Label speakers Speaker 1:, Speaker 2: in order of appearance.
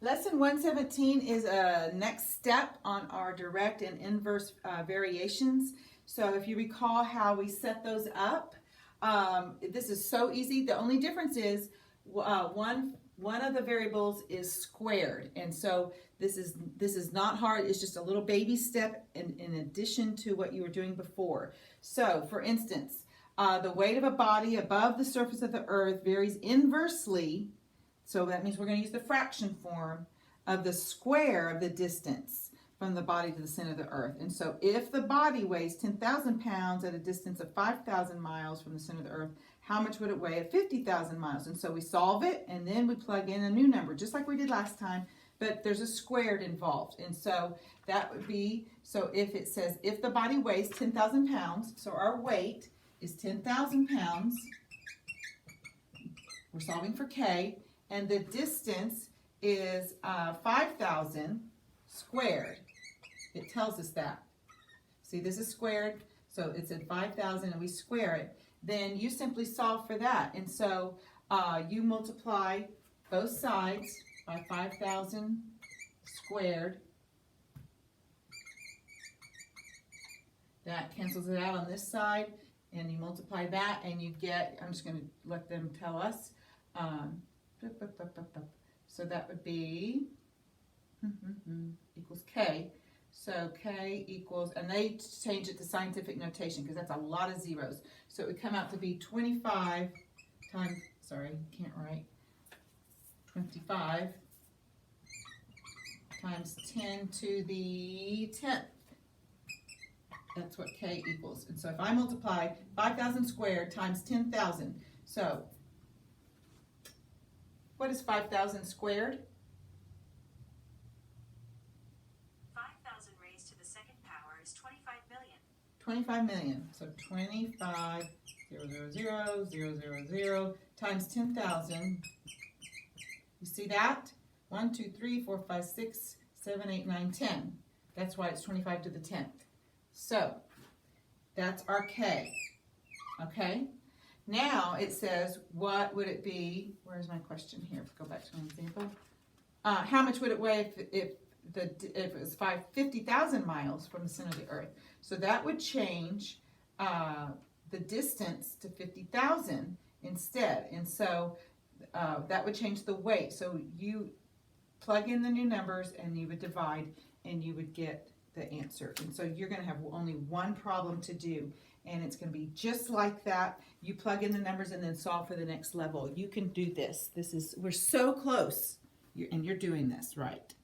Speaker 1: Lesson 117 is a next step on our direct and inverse variations. So if you recall how we set those up, this is so easy. The only difference is one of the variables is squared, and so this is not hard. It's just a little baby step in addition to what you were doing before. So for instance, the weight of a body above the surface of the earth varies inversely. So that means we're going to use the fraction form of the square of the distance from the body to the center of the earth. And so if the body weighs 10,000 pounds at a distance of 5,000 miles from the center of the earth, how much would it weigh at 50,000 miles? And so we solve it, and then we plug in a new number, just like we did last time, but there's a squared involved. And so that would be, so if it says, if the body weighs 10,000 pounds, so our weight is 10,000 pounds, we're solving for K, and the distance is 5,000 squared. It tells us that. See, this is squared, so it's at 5,000 and we square it. Then you simply solve for that. And so you multiply both sides by 5,000 squared. That cancels it out on this side, and you multiply that and you get, I'm just going to let them tell us, so that would be equals K. So K equals, and they change it to scientific notation because that's a lot of zeros. So it would come out to be 25 times, sorry, can't write, 25 times 10 to the 10th. That's what K equals. And so if I multiply 5,000 squared times 10,000, so what is 5,000 squared?
Speaker 2: 5,000 raised to the second power is 25 million.
Speaker 1: 25 million. So 25, 0, 0, 0, 0, 0, 0 times 10,000. You see that? 1, 2, 3, 4, 5, 6, 7, 8, 9, 10. That's why it's 25 to the 10th. So that's our K. Okay? Now it says, what would it be? Where's my question here? Go back to my example. How much would it weigh if it was 50,000 miles from the center of the earth? So that would change the distance to 50,000 instead. And so that would change the weight. So you plug in the new numbers and you would divide and you would get the answer. And so you're going to have only one problem to do, and it's going to be just like that. You plug in the numbers and then solve for the next level. You can do this. We're so close, and you're doing this right.